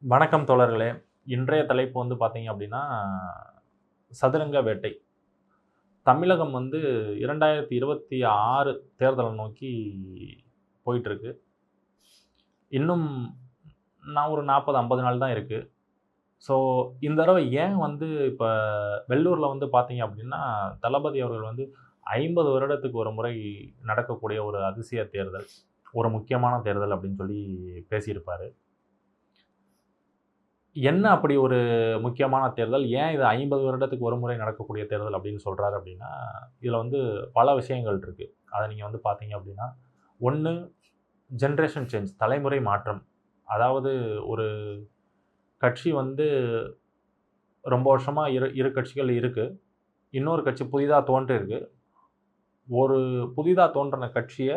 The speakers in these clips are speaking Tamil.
வணக்கம் தோழர்களே. இன்றைய தலைப்பு வந்து பார்த்தீங்க அப்படின்னா, சதுரங்க வேட்டை. தமிழகம் வந்து 2026 தேர்தல நோக்கி போயிட்டுருக்கு. இன்னும் ஒரு 40, 50 நாள் தான் இருக்கு. ஸோ, இந்த தடவ ஏன் வந்து இப்ப வெள்ளூர்ல வந்து பார்த்தீங்க அப்படின்னா, தளபதி அவர்கள் வந்து 50 வருடத்துக்கு ஒரு முறை நடக்கக்கூடிய ஒரு அதிசய தேர்தல். ஒரு முக்கியமான தேர்தல் அப்படின்னு சொல்லி பேசியிருப்பாரு. என்ன அப்படி ஒரு முக்கியமான தேர்தல்? ஏன் இது 50 வருடத்துக்கு ஒரு முறை நடக்கக்கூடிய தேர்தல் அப்படின்னு சொல்றாரு அப்படின்னா, இதில வந்து பல விஷயங்கள் இருக்கு. அத நீங்க வந்து பார்த்தீங்க அப்படின்னா, 1 ஜெனரேஷன் சேஞ்ச் தலைமுறை மாற்றம். அதாவது ஒரு கட்சி வந்து ரொம்ப வருஷமா இரு கட்சிகள் இருக்கு. இன்னொரு கட்சி புதிதா தோன்றியிருக்கு. ஒரு புதிதா தோன்றின கட்சிய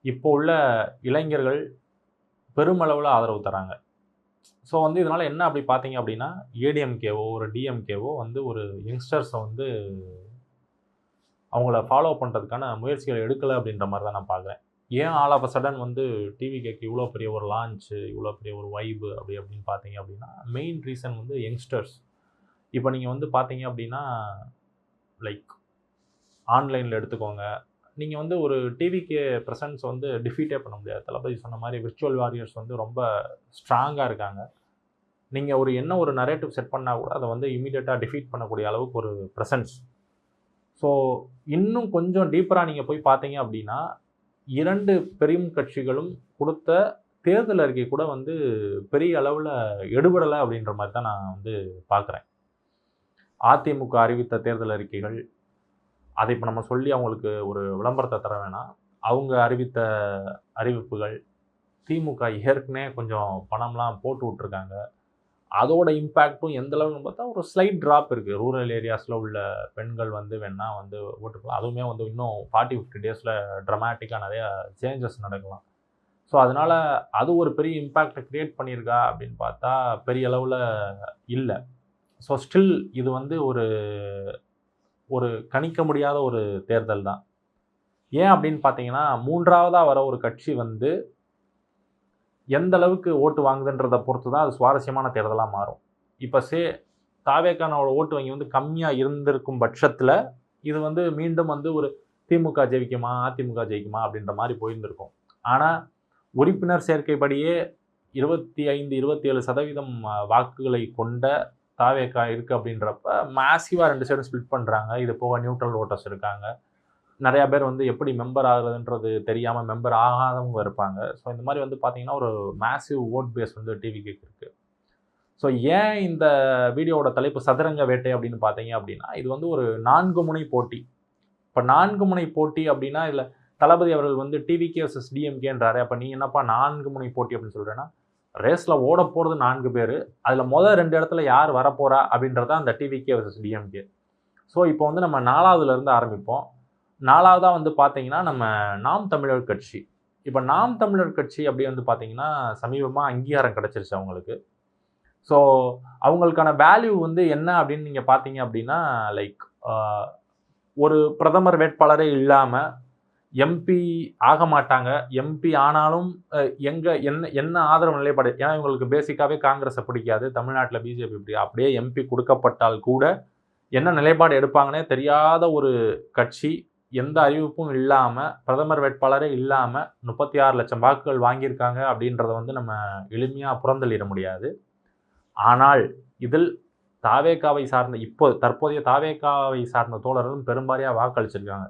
இப்போ உள்ள இளைஞர்கள் பெருமளவுல ஆதரவு தராங்க. ஸோ வந்து இதனால என்ன அப்படி பார்த்தீங்க அப்படின்னா, ஏடிஎம்கேவோ, ஒரு டிஎம்கேவோ வந்து ஒரு யங்ஸ்டர்ஸ வந்து அவங்கள ஃபாலோ பண்றதுக்கான முயற்சிகள் எடுக்கல அப்படின்ற மாரி தான் நான் பார்க்குறேன். ஏன் ஆல் ஆஃப் அ சடன் வந்து டிவிகேக்கு இவ்வளோ பெரிய ஒரு லான்ச்சு, இவ்வளோ பெரிய ஒரு வைப் அப்படின்னு பார்த்தீங்க அப்படின்னா, மெயின் ரீசன் வந்து யங்ஸ்டர்ஸ். இப்ப நீங்க வந்து பார்த்தீங்க அப்படின்னா, லைக் ஆன்லைன்ல எடுத்துக்கோங்க. நீங்க வந்து ஒரு டிவிகே பிரசன்ஸ் வந்து டிஃபீட்டே பண்ண முடியாது. தளபதி சொன்ன மாரி விர்ச்சுவல் வாரியர்ஸ் வந்து ரொம்ப ஸ்ட்ராங்கா இருக்காங்க. நீங்க ஒரு நரேட்டிவ் செட் பண்ணா கூட அத வந்து இம்மீடியட்டா டிஃபீட் பண்ணக்கூடிய அளவுக்கு ஒரு பிரசன்ஸ். ஸோ, இன்னும் கொஞ்சம் டீப்பரா நீங்க போய் பார்த்தீங்க அப்படின்னா, 2 பெரும் கட்சிகளும் குடுத்த தேர்தல் அறிக்கை கூட வந்து பெரிய அளவுல எடுபடல அப்படின்ற மாரி தான் நான் வந்து பார்க்குறேன். அதிமுக அறிவித்த தேர்தல் அறிக்கைகள், அத இப்ப நம்ம சொல்லி அவங்களுக்கு ஒரு விளம்பரத்த தர வேணாம். அவங்க அறிவித்த அறிவிப்புகள், திமுக ஏற்கனவே கொஞ்சம் பணம்லாம் போட்டு விட்டுருக்காங்க. அதோட இம்பேக்ட்டும் எந்த அளவுன்னு பார்த்தா, ஒரு ஸ்லைட் டிராப் இருக்கு. ரூரல் ஏரியாஸ்ல உள்ள பெண்கள் வந்து வேணா வந்து ஓட்டுக்கலாம். அதுவுமே வந்து இன்னும் 40, 50 டேஸ்ல ட்ரமாட்டிக்கா நெறைய சேஞ்சஸ் நடக்கலாம். ஸோ, அதனால அது ஒரு பெரிய இம்பேக்ட்ட கிரியேட் பண்ணியிருக்கா அப்படின்னு பார்த்தா, பெரிய அளவுல இல்ல. ஸோ, ஸ்டில் இது வந்து ஒரு ஒரு கணிக்க முடியாத ஒரு தேர்தல் தான். ஏன் அப்படின்னு பார்த்தீங்கன்னா, 3வதா வர ஒரு கட்சி வந்து எந்த அளவுக்கு ஓட்டு வாங்குதுன்றத பொறுத்து தான் அது சுவாரஸ்யமான தேர்தலா மாறும். இப்ப தாவேகானோட ஓட்டு வங்கி வந்து கம்மியா இருந்திருக்கும் பட்சத்தில, இது வந்து மீண்டும் வந்து ஒரு திமுக ஜெயிக்குமா, அதிமுக ஜெயிக்குமா அப்படின்ற மாரி போயிருந்திருக்கும். ஆனா, உறுப்பினர் சேர்க்கைப்படியே 25, 27% வாக்குகளை கொண்ட தாவேகா இருக்கு அப்படின்றப்ப, மேசிவா 2 சைடும் ஸ்ப்ளிட் பண்றாங்க. இது போக நியூட்ரல் வோட்டர்ஸ் இருக்காங்க. நெறைய பேர் வந்து எப்படி மெம்பர் ஆகுறதுன்றது தெரியாம மெம்பர் ஆகாதவங்க இருப்பாங்க. ஸோ இந்த மாரி வந்து பார்த்தீங்கன்னா, ஒரு மேசிவ் வோட் பேஸ் வந்து டிவிகேக்கு இருக்கு. ஸோ ஏன் இந்த வீடியோவோட தலைப்பு சதுரங்க வேட்டை அப்படின்னு பார்த்தீங்க அப்படின்னா, இது வந்து ஒரு 4 முனை போட்டி. இப்ப 4 முனை போட்டி அப்படின்னா, இதுல தளபதி அவர்கள் வந்து டிவிகே வெர்சஸ் டிஎம்கேன்றாரு. அப்ப நீ என்னப்பா 4 முனை போட்டி அப்படின்னு சொல்றேன்னா, ரேஸ்ல ஓடப்போறது 4 பேரு. அதுல 2 இடத்துல யார் வரப்போறா அப்படின்றது தான் அந்த டிவிகே வெர்சஸ் டிஎம்கே. ஸோ இப்போ வந்து நம்ம 4வதுல இருந்து ஆரம்பிப்போம். 4வதா வந்து பார்த்தீங்கன்னா, நம்ம நாம் தமிழர் கட்சி. இப்ப நாம் தமிழர் கட்சி அப்படி வந்து பார்த்தீங்கன்னா, சமீபமா அங்கீகாரம் கிடைச்சிருச்சு அவங்களுக்கு. ஸோ, அவங்களுக்கான வேல்யூ வந்து என்ன அப்படின்னு நீங்க பார்த்தீங்க அப்படின்னா, லைக் அ ஒரு பிரதமர் வேட்பாளரே இல்லாம, எம்பி ஆக மாட்டாங்க. எம்பி ஆனாலும் அ எங்க என்ன என்ன ஆதரவு நிலைப்பாடு ஏன்னா இவங்களுக்கு பேசிக்காவே காங்கிரஸ பிடிக்காது. தமிழ்நாட்டுல பிஜேபி அப்படியே எம்பி குடுக்கப்பட்டால் கூட, என்ன நிலைப்பாடு எடுப்பாங்கன்னே தெரியாத ஒரு கட்சி, எந்த அறிவிப்பும் இல்லாம, பிரதமர் வேட்பாளரே இல்லாம 36,00,000 வாக்குகள் வாங்கியிருக்காங்க அப்படின்றத வந்து நம்ம எளிமையா புறந்தள்ளிற முடியாது. ஆனால், இதில் தாவேகாவை சார்ந்த தற்போதைய தாவேகாவை சார்ந்த தோழர்களும் பெரும்பாலியா வாக்களிச்சிருக்காங்க.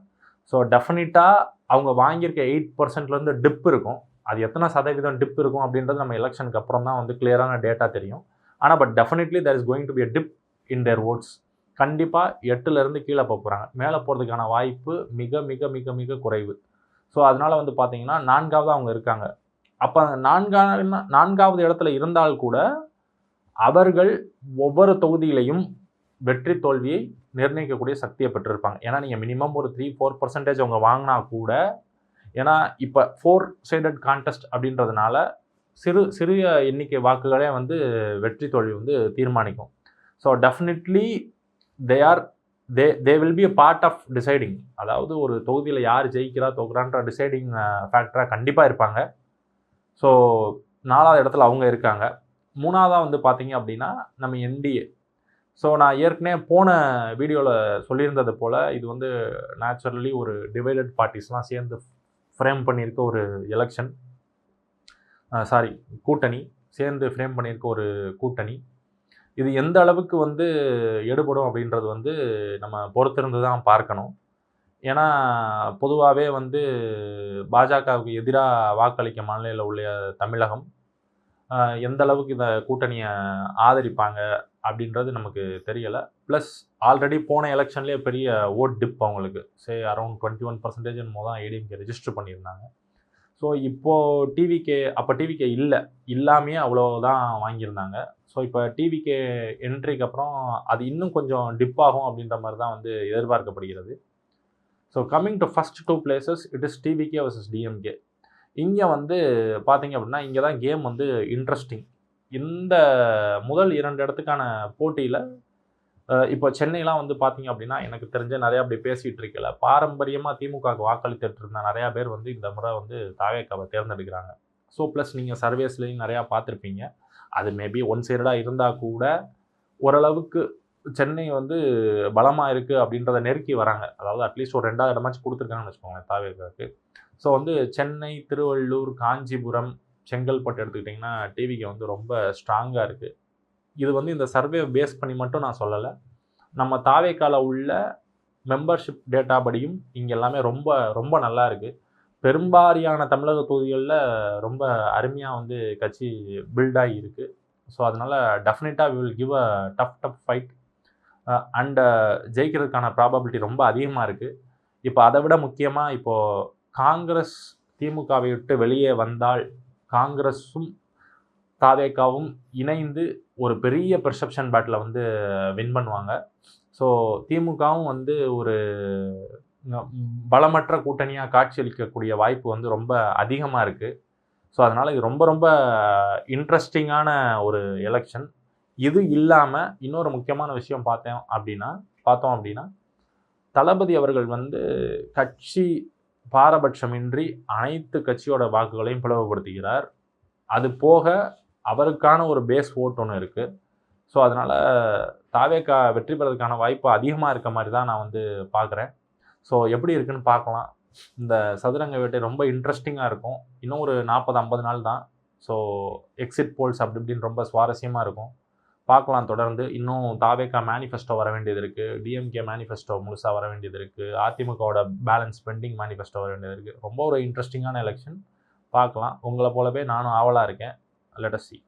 ஸோ டெஃபினிட்டா அவங்க வாங்கியிருக்க 8%லேருந்து டிப் இருக்கும். அது எத்தன சதவீதம் டிப் இருக்கும் அப்படின்றது நம்ம எலக்ஷனுக்கு அப்புறம் தான் வந்து கிளியரான டேட்டா தெரியும். ஆனா definitely there is going to be a dip in their votes. கண்டிப்பா 8லேருந்து கீழ போப்போறாங்க. மேல போறதுக்கான வாய்ப்பு மிக, மிக, மிக, மிக குறைவு. ஸோ அதனால வந்து பார்த்தீங்கன்னா, 4வதா அவங்க இருக்காங்க. அப்ப 4வது இடத்துல இருந்தால் கூட அவர்கள் ஒவ்வொரு தொகுதியிலையும் வெற்றி தோல்வியை நிர்ணயிக்கக்கூடிய சக்திய பெற்றிருப்பாங்க. ஏன்னா, நீங்க மினிமம் ஒரு 3, 4% அவங்க வாங்குனா கூட ஏன்னா, இப்ப 4 சைடட் கான்டெஸ்ட் அப்படின்றதுனால, சிறிய எண்ணிக்கை வாக்குகளே வந்து வெற்றி தோல்வி வந்து தீர்மானிக்கும். So definitely they are they will be a part of deciding. அதாவது ஒரு தொகுதியில யார் ஜெயிக்கிறா, தோக்குறான்ற டிசைடிங் ஃபேக்டரா கண்டிப்பா இருப்பாங்க. ஸோ 4வது இடத்துல அவங்க இருக்காங்க. 3வதா வந்து பார்த்தீங்க அப்படின்னா, நம்ம என்டிஏ. ஸோ நான் ஏற்கனவே போன வீடியோவில் சொல்லியிருந்தது போல், இது வந்து நேச்சுரலி ஒரு டிவைடட் பார்ட்டிஸ்லாம் சேர்ந்து ஃப்ரேம் பண்ணியிருக்க ஒரு எலெக்ஷன். சாரி, கூட்டணி. சேர்ந்து ஃப்ரேம் பண்ணியிருக்க ஒரு கூட்டணி. இது எந்த அளவுக்கு வந்து எடுபடும் அப்படின்றது வந்து நம்ம பொறுத்திருந்து தான் பார்க்கணும். ஏன்னா, பொதுவாவே வந்து பாஜகவுக்கு எதிரா வாக்களிக்க மாநிலம் உள்ள தமிழகம், எந்த அளவுக்கு இந்த கூட்டணிய ஆதரிப்பாங்க அப்படின்றது நமக்கு தெரியல. ப்ளஸ் ஆல்ரெடி போன எலக்ஷன்லேயே பெரிய வோட் டிப் அவங்களுக்கு. அரவுண்ட் 21% என்னமோ தான் ஏடிஎம்கே ரெஜிஸ்டர் பண்ணியிருந்தாங்க. ஸோ இப்போ டிவிகே அப்போ டிவிகே இல்லாமயே அவ்வளோ தான் வாங்கியிருந்தாங்க. ஸோ இப்போ டிவிகே என்ட்ரிக்கு அப்புறம் அது இன்னும் கொஞ்சம் டிப் ஆகும் அப்படின்ற மாரி தான் வந்து எதிர்பார்க்கப்படுகிறது. So coming to first 2 places it is TVK versus DMK. இங்க வந்து பார்த்தீங்க அப்படின்னா, இங்க தான் கேம் வந்து இன்ட்ரஸ்டிங். இந்த முதல் 2 இடத்துக்கான போட்டியில இப்போ சென்னைலாம் வந்து பார்த்தீங்க அப்படின்னா, எனக்கு தெரிஞ்சு நெறையா அப்படி பேசிட்டு இருக்கல. பாரம்பரியமா திமுகவுக்கு வாக்களித்துட்டு இருந்த நெறையா பேர் வந்து இந்த முறை வந்து தாவேக்காவ தேர்ந்தெடுக்கிறாங்க. ஸோ ப்ளஸ் நீங்க சர்வேஸ்லயும் நெறையா பார்த்துருப்பீங்க. அது மேபி ஒன் சைடடா இருந்தா கூட, ஓரளவுக்கு சென்னை வந்து பலமா இருக்கு அப்படின்றத நெருக்கி வராங்க. அதாவது அட்லீஸ்ட் ஒரு 2வது இடமாச்சும் குடுத்துருக்காங்கன்னு வச்சுக்கோங்களேன் தாவேக்காவுக்கு. ஸோ வந்து சென்னை, திருவள்ளூர், காஞ்சிபுரம், செங்கல்பட்டு எடுத்துக்கிட்டிங்கன்னா, டிவிகே வந்து ரொம்ப ஸ்ட்ராங்கா இருக்கு. இது வந்து இந்த சர்வே பேஸ் பண்ணி மட்டும் நான் சொல்லல. நம்ம தாவேக்கால உள்ள மெம்பர்ஷிப் டேட்டா படியும் இங்க எல்லாமே ரொம்ப ரொம்ப நல்லா இருக்கு. பெரும்பாரியான தமிழக தொகுதிகள்ல ரொம்ப அருமையா வந்து கட்சி பில்ட் ஆகி இருக்கு. ஸோ அதனால டெஃபினட்டா we will give a tough fight. And ஜெயிக்கிறதுக்கான ப்ராபபிலிட்டி ரொம்ப அதிகமா இருக்கு. இப்போ அத விட முக்கியமா இப்போ காங்கிரஸ் திமுகவை விட்டு வெளியே வந்தால், காங்கிரஸும் தாவேகாவும் இணைந்து ஒரு பெரிய பெர்செப்ஷன் பேட்டில வந்து வின் பண்ணுவாங்க. ஸோ திமுகவும் வந்து ஒரு பலமற்ற கூட்டணியா காட்சியளிக்கக்கூடிய வாய்ப்பு வந்து ரொம்ப அதிகமா இருக்கு. ஸோ அதனால இது ரொம்ப ரொம்ப இன்ட்ரஸ்டிங்கான ஒரு எலக்ஷன். இது இல்லாம இன்னொரு முக்கியமான விஷயம் பார்த்தோம் அப்படின்னா, தளபதி அவர்கள் வந்து கட்சி பாரபட்சமின்றி அனைத்து கட்சியோட வாக்குகளையும் பிளவுபடுத்துகிறார். அது போக அவருக்கான ஒரு பேஸ் ஓட் ஒண்ணு இருக்கு. ஸோ அதனால தாவேகா வெற்றி பெறதுக்கான வாய்ப்பு அதிகமா இருக்க மாரி தான் நான் வந்து பார்க்குறேன். ஸோ எப்படி இருக்குன்னு பார்க்கலாம். இந்த சதுரங்க வேட்டை ரொம்ப இன்ட்ரஸ்டிங்கா இருக்கும். இன்னும் ஒரு 40, 50 நாள் தான். ஸோ எக்ஸிட் போல்ஸ் அப்படி இப்படின்னு ரொம்ப சுவாரஸ்யமா இருக்கும். பார்க்கலாம் தொடர்ந்து. இன்னும் தாவேகா மேனிஃபெஸ்டோ வர வேண்டியது இருக்கு. டிஎம்கே மேனிஃபெஸ்டோ முழுசா வர வேண்டியது இருக்கு. அதிமுகவோட பேலன்ஸ் பெண்டிங் மேனிஃபெஸ்டோ வர வேண்டியது இருக்கு. ரொம்ப ஒரு இன்ட்ரஸ்டிங்கான எலெக்ஷன். பார்க்கலாம். உங்கள போலவே நானும் ஆவலா இருக்கேன். Let us see.